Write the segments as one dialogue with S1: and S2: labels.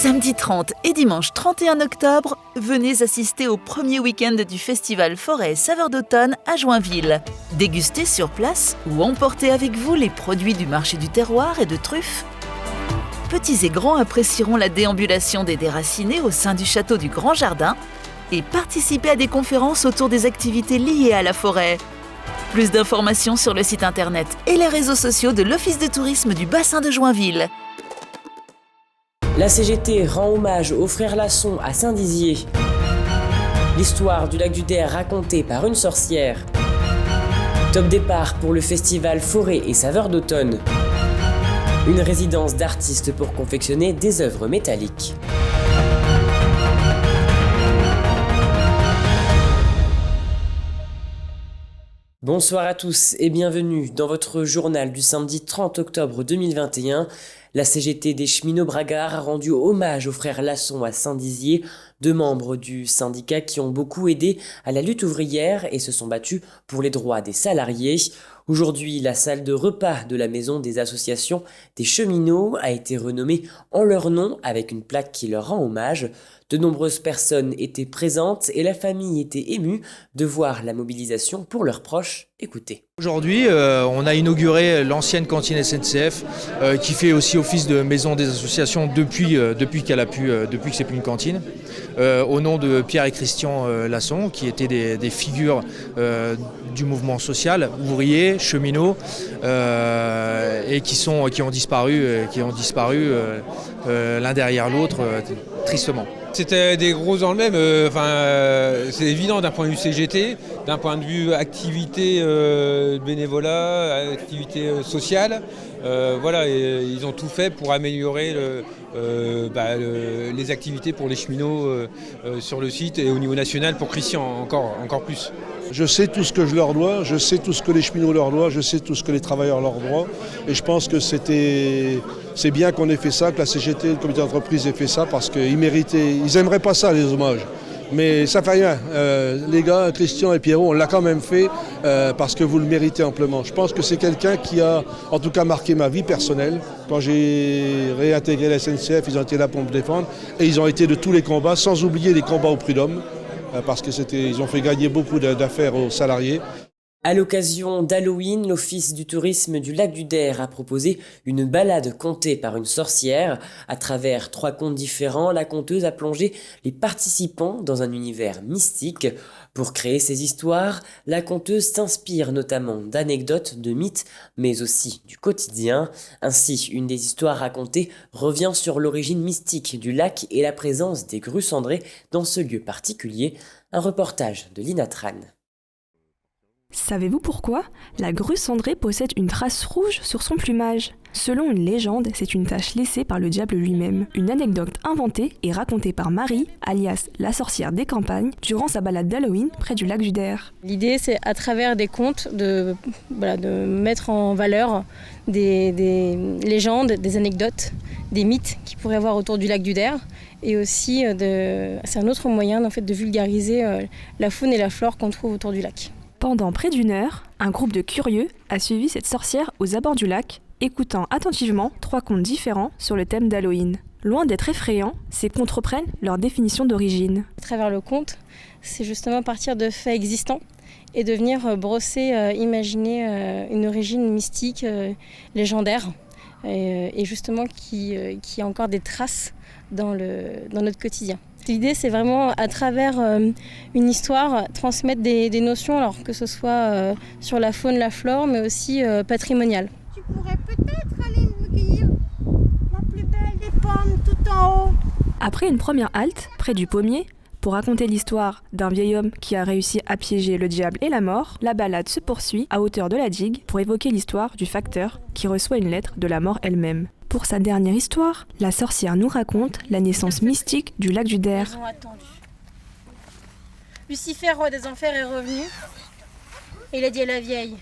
S1: Samedi 30 et dimanche 31 octobre, venez assister au premier week-end du festival Forêt et Saveurs d'automne à Joinville. Dégustez sur place ou emportez avec vous les produits du marché du terroir et de truffes. Petits et grands apprécieront la déambulation des déracinés au sein du château du Grand Jardin et participez à des conférences autour des activités liées à la forêt. Plus d'informations sur le site internet et les réseaux sociaux de l'Office de tourisme du bassin de Joinville.
S2: La CGT rend hommage aux frères Lasson à Saint-Dizier. L'histoire du lac du Der racontée par une sorcière. Top départ pour le festival Forêt et Saveurs d'automne. Une résidence d'artistes pour confectionner des œuvres métalliques. Bonsoir à tous et bienvenue dans votre journal du samedi 30 octobre 2021. La CGT des cheminots bragards a rendu hommage aux frères Lasson à Saint-Dizier, deux membres du syndicat qui ont beaucoup aidé à la lutte ouvrière et se sont battus pour les droits des salariés. Aujourd'hui, la salle de repas de la maison des associations des cheminots a été renommée en leur nom avec une plaque qui leur rend hommage. De nombreuses personnes étaient présentes et la famille était émue de voir la mobilisation pour leurs proches. Écoutez.
S3: Aujourd'hui, on a inauguré l'ancienne cantine SNCF qui fait aussi office de maison des associations depuis que c'est plus une cantine, au nom de Pierre et Christian Lasson, qui étaient des figures du mouvement social, ouvriers, cheminots, et qui ont disparu l'un derrière l'autre, tristement.
S4: C'était des gros dans le même, c'est évident d'un point de vue CGT, d'un point de vue activité bénévolat, activité sociale. Et ils ont tout fait pour améliorer les activités pour les cheminots sur le site et au niveau national pour Christian encore plus.
S5: Je sais tout ce que je leur dois, je sais tout ce que les cheminots leur doivent, je sais tout ce que les travailleurs leur doivent. Et je pense que c'est bien qu'on ait fait ça, que la CGT, le comité d'entreprise ait fait ça, parce qu'ils méritaient, ils n'aimeraient pas ça, les hommages. Mais ça fait rien. Les gars, Christian et Pierrot, on l'a quand même fait parce que vous le méritez amplement. Je pense que c'est quelqu'un qui a en tout cas marqué ma vie personnelle. Quand j'ai réintégré la SNCF, ils ont été là pour me défendre. Et ils ont été de tous les combats, sans oublier les combats au prud'homme. Parce qu'ils ont fait gagner beaucoup d'affaires aux salariés.
S2: À l'occasion d'Halloween, l'Office du tourisme du lac du Der a proposé une balade contée par une sorcière. À travers 3 contes différents, la conteuse a plongé les participants dans un univers mystique. Pour créer ces histoires, la conteuse s'inspire notamment d'anecdotes, de mythes, mais aussi du quotidien. Ainsi, une des histoires racontées revient sur l'origine mystique du lac et la présence des grues cendrées dans ce lieu particulier. Un reportage de Lina Tran.
S6: Savez-vous pourquoi la grue cendrée possède une trace rouge sur son plumage ? Selon une légende, c'est une tache laissée par le diable lui-même. Une anecdote inventée et racontée par Marie, alias la sorcière des campagnes, durant sa balade d'Halloween près du lac du Der.
S7: L'idée, c'est à travers des contes de mettre en valeur des légendes, des anecdotes, des mythes qu'il pourrait y avoir autour du lac du Der. Et aussi, c'est un autre moyen de vulgariser la faune et la flore qu'on trouve autour du lac.
S6: Pendant près d'1 heure, un groupe de curieux a suivi cette sorcière aux abords du lac, écoutant attentivement 3 contes différents sur le thème d'Halloween. Loin d'être effrayants, ces contes reprennent leur définition d'origine.
S7: À travers le conte, c'est justement partir de faits existants et de venir imaginer une origine mystique, légendaire, et justement qui a encore des traces dans notre quotidien. L'idée, c'est vraiment, à travers une histoire, transmettre des notions, alors que ce soit sur la faune, la flore, mais aussi patrimoniale.
S8: Tu pourrais peut-être aller me cueillir la plus belle des pommes tout en haut.
S6: Après une première halte, près du pommier, pour raconter l'histoire d'un vieil homme qui a réussi à piéger le diable et la mort, la balade se poursuit à hauteur de la digue pour évoquer l'histoire du facteur qui reçoit une lettre de la mort elle-même. Pour sa dernière histoire, la sorcière nous raconte la naissance mystique du lac du Der.
S7: Ils ont attendu. Lucifer, roi des enfers, est revenu et il a dit à la vieille :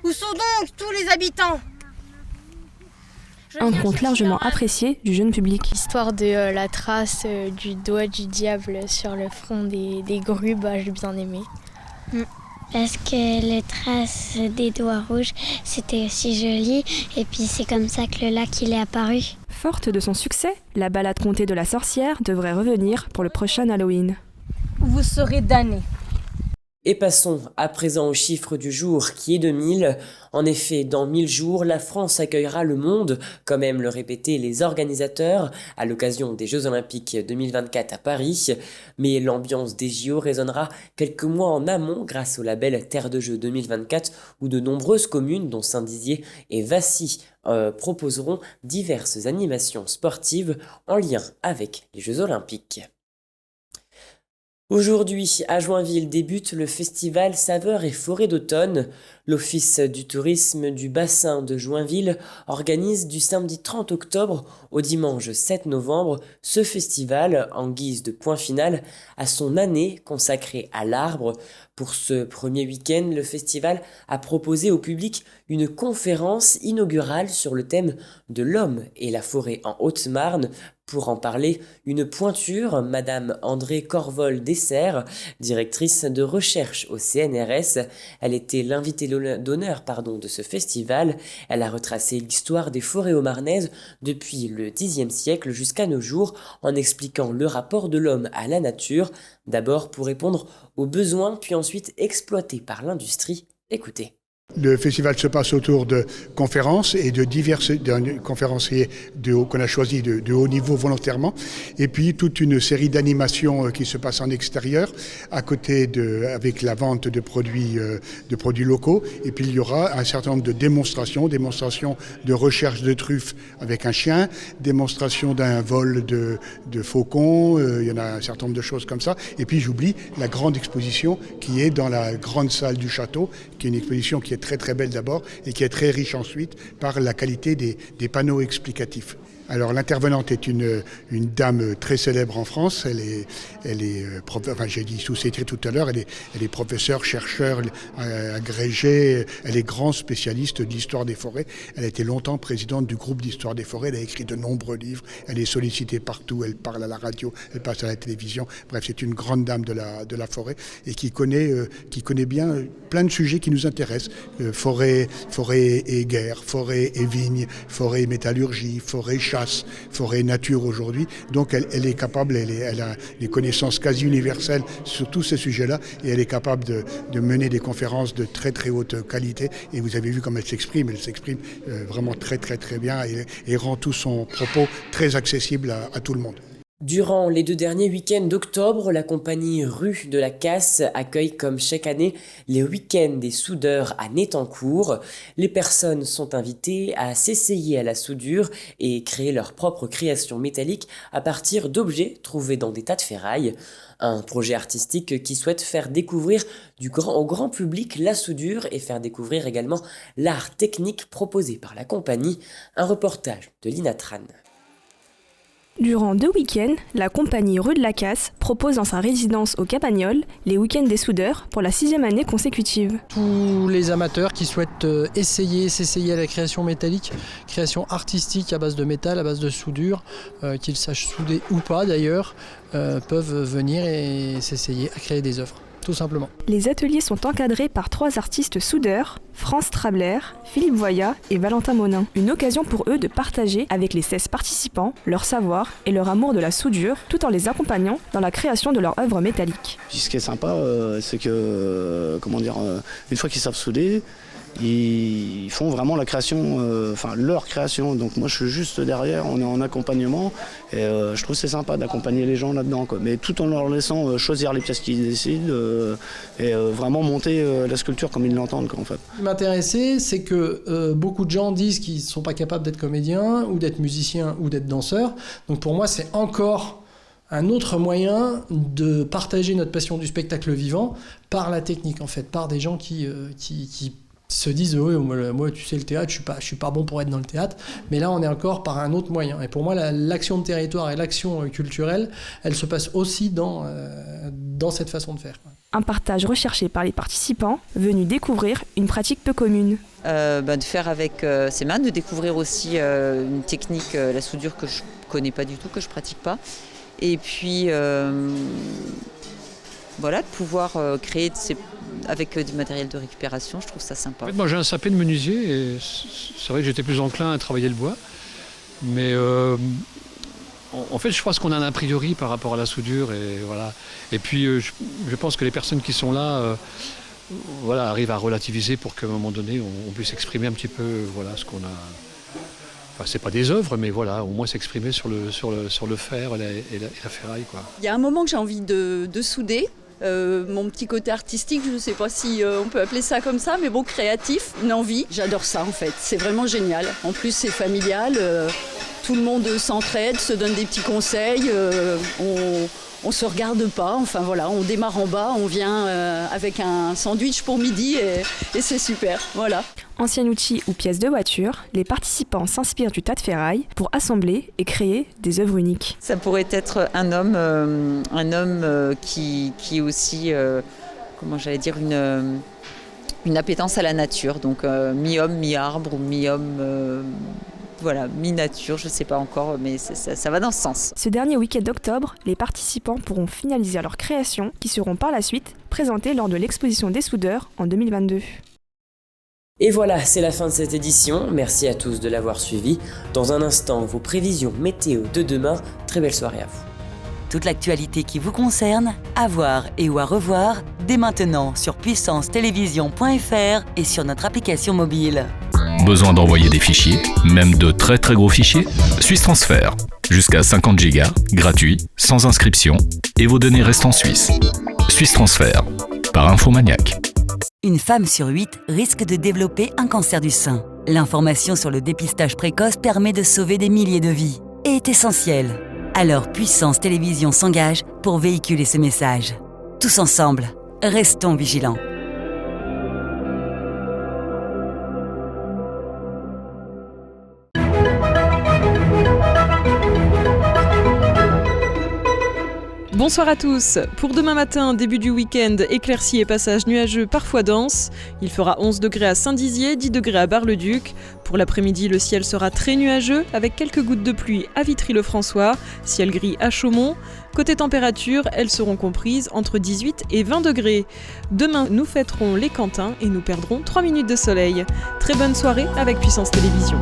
S7: où sont donc tous les habitants ?
S6: Un conte largement apprécié du jeune public.
S9: L'histoire de la trace du doigt du diable sur le front des grues, j'ai bien aimé.
S10: Parce que les traces des doigts rouges, c'était aussi joli. Et puis c'est comme ça que le lac il est apparu.
S6: Forte de son succès, la balade Conté de la sorcière devrait revenir pour le prochain Halloween.
S7: Vous serez damnés.
S2: Et passons à présent au chiffre du jour qui est de 1000. En effet, dans 1000 jours, la France accueillera le monde, comme aiment le répéter les organisateurs, à l'occasion des Jeux Olympiques 2024 à Paris. Mais l'ambiance des JO résonnera quelques mois en amont grâce au label Terre de Jeux 2024 où de nombreuses communes, dont Saint-Dizier et Vassy, proposeront diverses animations sportives en lien avec les Jeux Olympiques. Aujourd'hui, à Joinville débute le festival Saveurs et Forêts d'automne. L'Office du tourisme du bassin de Joinville organise du samedi 30 octobre au dimanche 7 novembre ce festival en guise de point final à son année consacrée à l'arbre. Pour ce premier week-end, le festival a proposé au public une conférence inaugurale sur le thème de l'homme et la forêt en Haute-Marne. Pour en parler, une pointure, Madame André Corvol-Dessert, directrice de recherche au CNRS. Elle était l'invitée d'honneur de ce festival. Elle a retracé l'histoire des forêts haut-marnaises depuis le Xe siècle jusqu'à nos jours en expliquant le rapport de l'homme à la nature, d'abord pour répondre aux besoins puis ensuite exploités par l'industrie. Écoutez.
S11: Le festival se passe autour de conférences et de divers conférenciers qu'on a choisis de haut niveau volontairement, et puis toute une série d'animations qui se passent en extérieur, à côté avec la vente de produits locaux, et puis il y aura un certain nombre de démonstrations de recherche de truffes avec un chien, démonstrations d'un vol de faucons, il y en a un certain nombre de choses comme ça, et puis j'oublie la grande exposition qui est dans la grande salle du château, qui est une exposition qui est très très belle d'abord et qui est très riche ensuite par la qualité des panneaux explicatifs. Alors l'intervenante est une dame très célèbre en France. J'ai dit sous ses traits tout à l'heure, elle est professeure, chercheur, agrégée. Elle est grande spécialiste de l'histoire des forêts. Elle a été longtemps présidente du groupe d'histoire des forêts. Elle a écrit de nombreux livres. Elle est sollicitée partout. Elle parle à la radio, elle passe à la télévision. Bref, c'est une grande dame de la forêt et qui connaît bien plein de sujets qui nous intéressent. Forêt et guerre, forêt et vigne, forêt et métallurgie, forêt chasse, forêt nature aujourd'hui. Donc elle est capable, elle a des connaissances quasi universelles sur tous ces sujets-là et elle est capable de mener des conférences de très très haute qualité. Et vous avez vu comme elle s'exprime vraiment très très très bien et rend tout son propos très accessible à tout le monde.
S2: Durant les 2 derniers week-ends d'octobre, la compagnie Rue de la Casse accueille comme chaque année les week-ends des soudeurs à Nétancourt. Les personnes sont invitées à s'essayer à la soudure et créer leur propre création métallique à partir d'objets trouvés dans des tas de ferraille. Un projet artistique qui souhaite faire découvrir au grand public la soudure et faire découvrir également l'art technique proposé par la compagnie. Un reportage de Lina Tran.
S6: Durant 2 week-ends, la compagnie Rue de la Casse propose dans sa résidence au Cabagnol les week-ends des soudeurs pour la 6e année consécutive.
S12: Tous les amateurs qui souhaitent s'essayer à la création métallique, création artistique à base de métal, à base de soudure, qu'ils sachent souder ou pas d'ailleurs, peuvent venir et s'essayer à créer des œuvres. Tout simplement.
S6: Les ateliers sont encadrés par 3 artistes soudeurs, France Trabler, Philippe Voya et Valentin Monin. Une occasion pour eux de partager avec les 16 participants leur savoir et leur amour de la soudure, tout en les accompagnant dans la création de leur œuvre métallique.
S13: Ce qui est sympa, c'est que, une fois qu'ils savent souder, ils font vraiment la création, leur création. Donc moi je suis juste derrière, on est en accompagnement et je trouve que c'est sympa d'accompagner les gens là-dedans, quoi. Mais tout en leur laissant choisir les pièces qu'ils décident et vraiment monter la sculpture comme ils l'entendent, quoi, en fait.
S12: Ce qui m'intéressait, c'est que beaucoup de gens disent qu'ils ne sont pas capables d'être comédiens ou d'être musiciens ou d'être danseurs. Donc pour moi c'est encore un autre moyen de partager notre passion du spectacle vivant par la technique, en fait, par des gens qui se disent oui, moi tu sais le théâtre, je suis pas bon pour être dans le théâtre, mais là on est encore par un autre moyen. Et pour moi l'action de territoire et l'action culturelle, elle se passe aussi dans cette façon de faire.
S6: Un partage recherché par les participants venus découvrir une pratique peu commune.
S14: De faire avec ses mains, de découvrir aussi une technique, la soudure que je connais pas du tout, que je pratique pas, et puis de pouvoir créer avec du matériel de récupération, je trouve ça sympa.
S15: En fait, moi j'ai un sapé de menuisier et c'est vrai que j'étais plus enclin à travailler le bois. Mais en fait, je pense qu'on a un a priori par rapport à la soudure. Et, voilà. Et puis, je pense que les personnes qui sont là arrivent à relativiser pour qu'à un moment donné, on puisse exprimer un petit peu ce qu'on a. Enfin, c'est pas des œuvres, mais voilà, au moins s'exprimer sur le fer et la ferraille, quoi.
S16: Il y a un moment que j'ai envie de souder. Mon petit côté artistique, je ne sais pas si on peut appeler ça comme ça, mais bon, créatif, une envie. J'adore ça en fait, c'est vraiment génial. En plus, c'est familial, tout le monde s'entraide, se donne des petits conseils, on se regarde pas, enfin voilà, on démarre en bas, on vient avec un sandwich pour midi et c'est super, voilà.
S6: Ancien outil ou pièce de voiture, les participants s'inspirent du tas de ferraille pour assembler et créer des œuvres uniques.
S14: Ça pourrait être un homme qui aussi, comment j'allais dire, une appétence à la nature, donc mi-homme, mi-arbre ou mi-homme... mi-nature, je ne sais pas encore, mais ça va dans ce sens.
S6: Ce dernier week-end d'octobre, les participants pourront finaliser leurs créations qui seront par la suite présentées lors de l'exposition des soudeurs en 2022.
S2: Et voilà, c'est la fin de cette édition. Merci à tous de l'avoir suivi. Dans un instant, vos prévisions météo de demain. Très belle soirée à vous.
S1: Toute l'actualité qui vous concerne, à voir et ou à revoir dès maintenant sur puissancetélévision.fr et sur notre application mobile.
S17: Besoin d'envoyer des fichiers, même de très très gros fichiers? Suisse Transfert. Jusqu'à 50 Go, gratuit, sans inscription, et vos données restent en Suisse. Suisse Transfert, par Infomaniac.
S1: Une femme sur 8 risque de développer un cancer du sein. L'information sur le dépistage précoce permet de sauver des milliers de vies et est essentielle. Alors Puissance Télévision s'engage pour véhiculer ce message. Tous ensemble, restons vigilants.
S18: Bonsoir à tous. Pour demain matin, début du week-end, éclaircies et passages nuageux parfois denses. Il fera 11 degrés à Saint-Dizier, 10 degrés à Bar-le-Duc. Pour l'après-midi, le ciel sera très nuageux avec quelques gouttes de pluie à Vitry-le-François, ciel gris à Chaumont. Côté température, elles seront comprises entre 18 et 20 degrés. Demain, nous fêterons les Quentins et nous perdrons 3 minutes de soleil. Très bonne soirée avec Puissance Télévision.